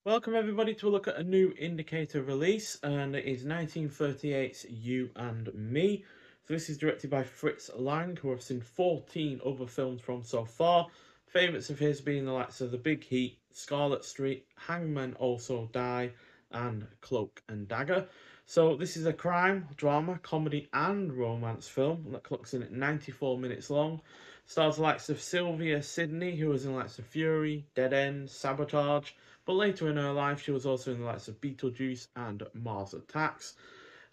Welcome everybody to a look at a new indicator release, and it is 1938's You and Me. So this is directed by Fritz Lang, who I've seen 14 other films from so far. Favourites of his being the likes of The Big Heat, Scarlet Street, Hangmen Also Die, and Cloak and Dagger. So this is a crime, drama, comedy and romance film that clocks in at 94 minutes long. Stars the likes of Sylvia Sidney, who was in the likes of Fury, Dead End, Sabotage, but later in her life, she was also in the likes of Beetlejuice and Mars Attacks.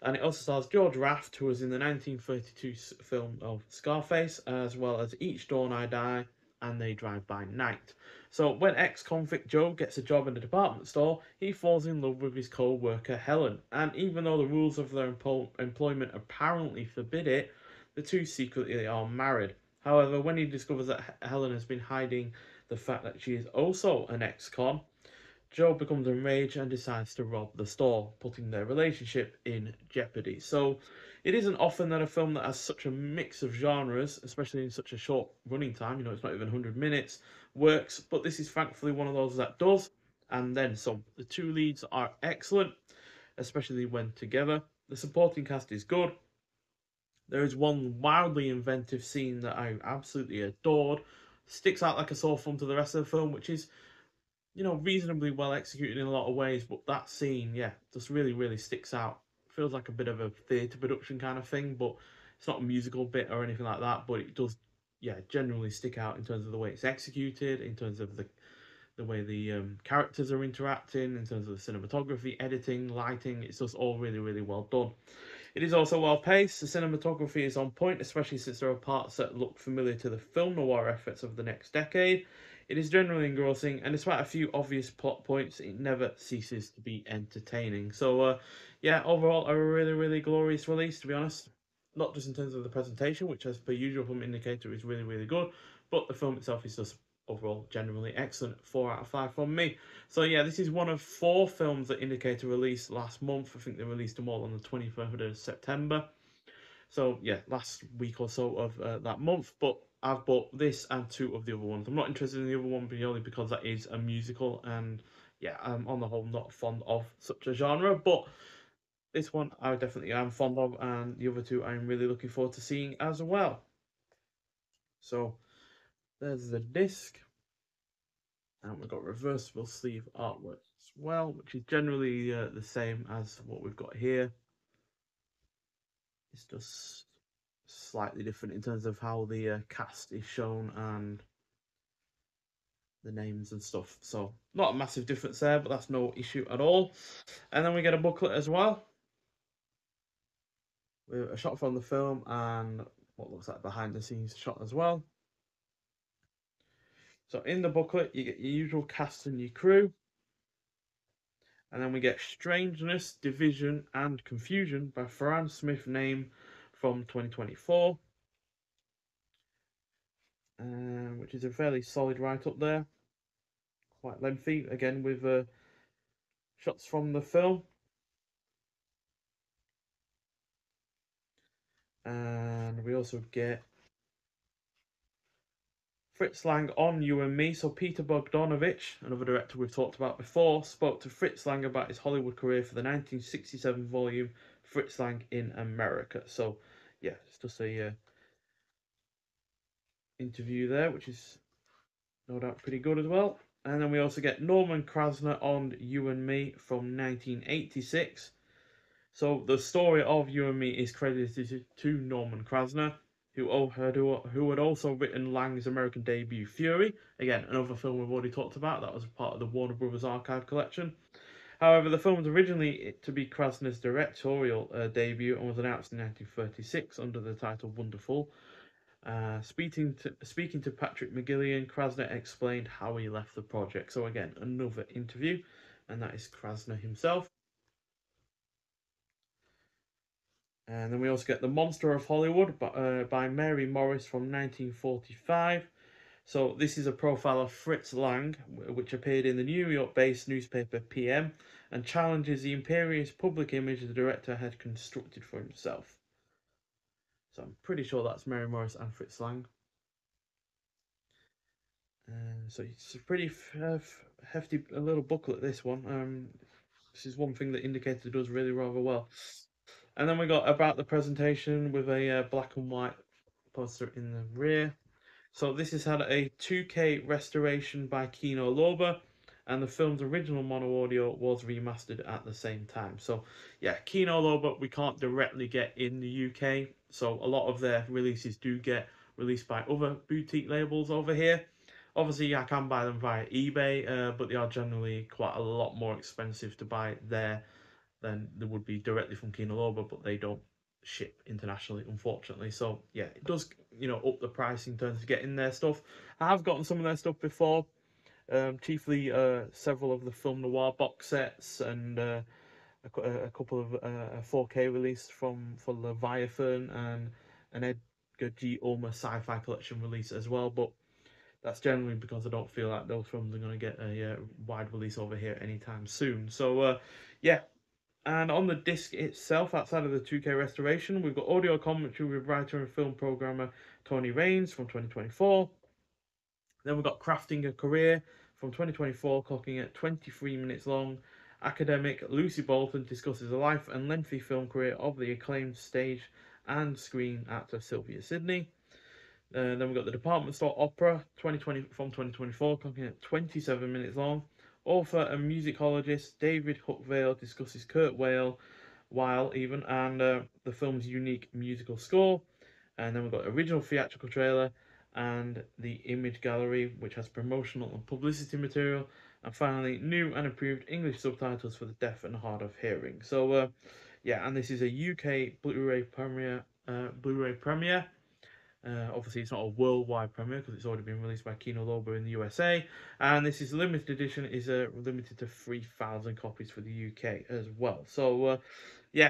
And it also stars George Raft, who was in the 1932 film of Scarface, as well as Each Dawn I Die and They Drive By Night. So when ex-convict Joe gets a job in a department store, he falls in love with his co-worker Helen. And even though the rules of their employment apparently forbid it, the two secretly are married. However, when he discovers that Helen has been hiding the fact that she is also an ex-con, Joe becomes enraged and decides to rob the store, putting their relationship in jeopardy. So it isn't often that a film that has such a mix of genres, especially in such a short running time, it's not even 100 minutes, works, but this is thankfully one of those that does, and then some. The two leads are excellent, especially when together. The supporting cast is good. There is one wildly inventive scene that I absolutely adored, sticks out like a sore thumb to the rest of the film, which is reasonably well executed in a lot of ways, but that scene, yeah, just really, really sticks out. Feels like a bit of a theatre production kind of thing, but it's not a musical bit or anything like that, but it does, yeah, generally stick out in terms of the way it's executed, in terms of the way the characters are interacting, in terms of the cinematography, editing, lighting. It's just all really, really well done. It is also well paced. The cinematography is on point, especially since there are parts that look familiar to the film noir efforts of the next decade. It is generally engrossing, and despite a few obvious plot points, it never ceases to be entertaining. So, yeah, overall, a really, really glorious release, to be honest. Not just in terms of the presentation, which, as per usual from Indicator, is really, really good, but the film itself is just overall generally excellent. 4 out of 5 from me. So yeah, this is one of 4 films that Indicator released last month. I think they released them all on the 23rd of September. So yeah, last week or so of that month. But I've bought this and 2 of the other ones. I'm not interested in the other one purely because that is a musical, and yeah, I'm on the whole not fond of such a genre. But this one I definitely am fond of, and the other 2 I'm really looking forward to seeing as well. So there's the disc. And we've got reversible sleeve artwork as well, which is generally the same as what we've got here. It's just slightly different in terms of how the cast is shown and the names and stuff. So not a massive difference there, but that's no issue at all. And then we get a booklet as well with a shot from the film and what looks like behind the scenes shot as well. So in the booklet, you get your usual cast and your crew. And then we get Strangeness, Division, and Confusion by Ferran Smith name from 2024. Which is a fairly solid write-up there. Quite lengthy, again with shots from the film. And we also get Fritz Lang on You and Me. So Peter Bogdanovich, another director we've talked about before, spoke to Fritz Lang about his Hollywood career for the 1967 volume Fritz Lang in America. So yeah, it's just a interview there, which is no doubt pretty good as well. And then we also get Norman Krasner on You and Me from 1986. So the story of You and Me is credited to Norman Krasner, who had also written Lang's American debut Fury. Again, another film we've already talked about. That was part of the Warner Brothers archive collection. However, the film was originally to be Krasner's directorial debut and was announced in 1936 under the title Wonderful. Speaking to Patrick McGillian, Krasner explained how he left the project. So again, another interview, and that is Krasner himself. And then we also get The Monster of Hollywood by Mary Morris from 1945. So this is a profile of Fritz Lang, which appeared in the New York-based newspaper PM, and challenges the imperious public image the director had constructed for himself. So I'm pretty sure that's Mary Morris and Fritz Lang. So it's a pretty hefty a little booklet. This one. This is one thing that Indicator does really rather well. And then we got about the presentation with a black and white poster in the rear. So this has had a 2K restoration by Kino Lorber, and the film's original mono audio was remastered at the same time. So yeah, Kino Lorber we can't directly get in the UK, so a lot of their releases do get released by other boutique labels over here. Obviously, I can buy them via eBay, but they are generally quite a lot more expensive to buy there than they would be directly from Kino Lorber, but they don't ship internationally, unfortunately. So yeah, it does up the price in terms of getting their stuff. I have gotten some of their stuff before, chiefly several of the film noir box sets and a couple of 4K release for Leviathan and an Edgar G. Ulmer sci-fi collection release as well, but that's generally because I don't feel like those films are going to get a wide release over here anytime soon. So yeah, and on the disc itself, outside of the 2K restoration, we've got audio commentary with writer and film programmer Tony Raines from 2024. Then we've got Crafting a Career from 2024, clocking at 23 minutes long. Academic Lucy Bolton discusses the life and lengthy film career of the acclaimed stage and screen actor Sylvia Sidney. Then we've got the Department Store Opera 2020 from 2024, clocking at 27 minutes long. Author and musicologist David Huckvale discusses Kurt Weill even, and the film's unique musical score. And then we've got original theatrical trailer and the image gallery, which has promotional and publicity material. And finally, new and improved English subtitles for the deaf and hard of hearing. So, yeah, and this is a UK Blu-ray premiere. Obviously, it's not a worldwide premiere because it's already been released by Kino Lorber in the USA, and this is limited edition. Is limited to 3,000 copies for the UK as well. So, yeah,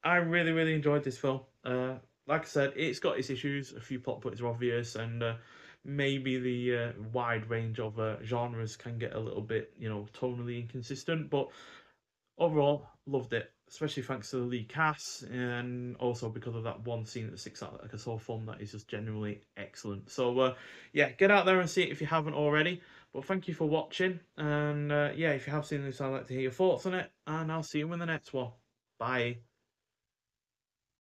I really enjoyed this film. Like I said, it's got its issues. A few plot points are obvious, and maybe the wide range of genres can get a little bit, tonally inconsistent. But overall, loved it, especially thanks to the lead cast, and also because of that one scene that sticks out like a sore thumb that is just genuinely excellent. So, yeah, get out there and see it if you haven't already. But thank you for watching, and yeah, if you have seen this, I'd like to hear your thoughts on it, and I'll see you in the next one. Bye.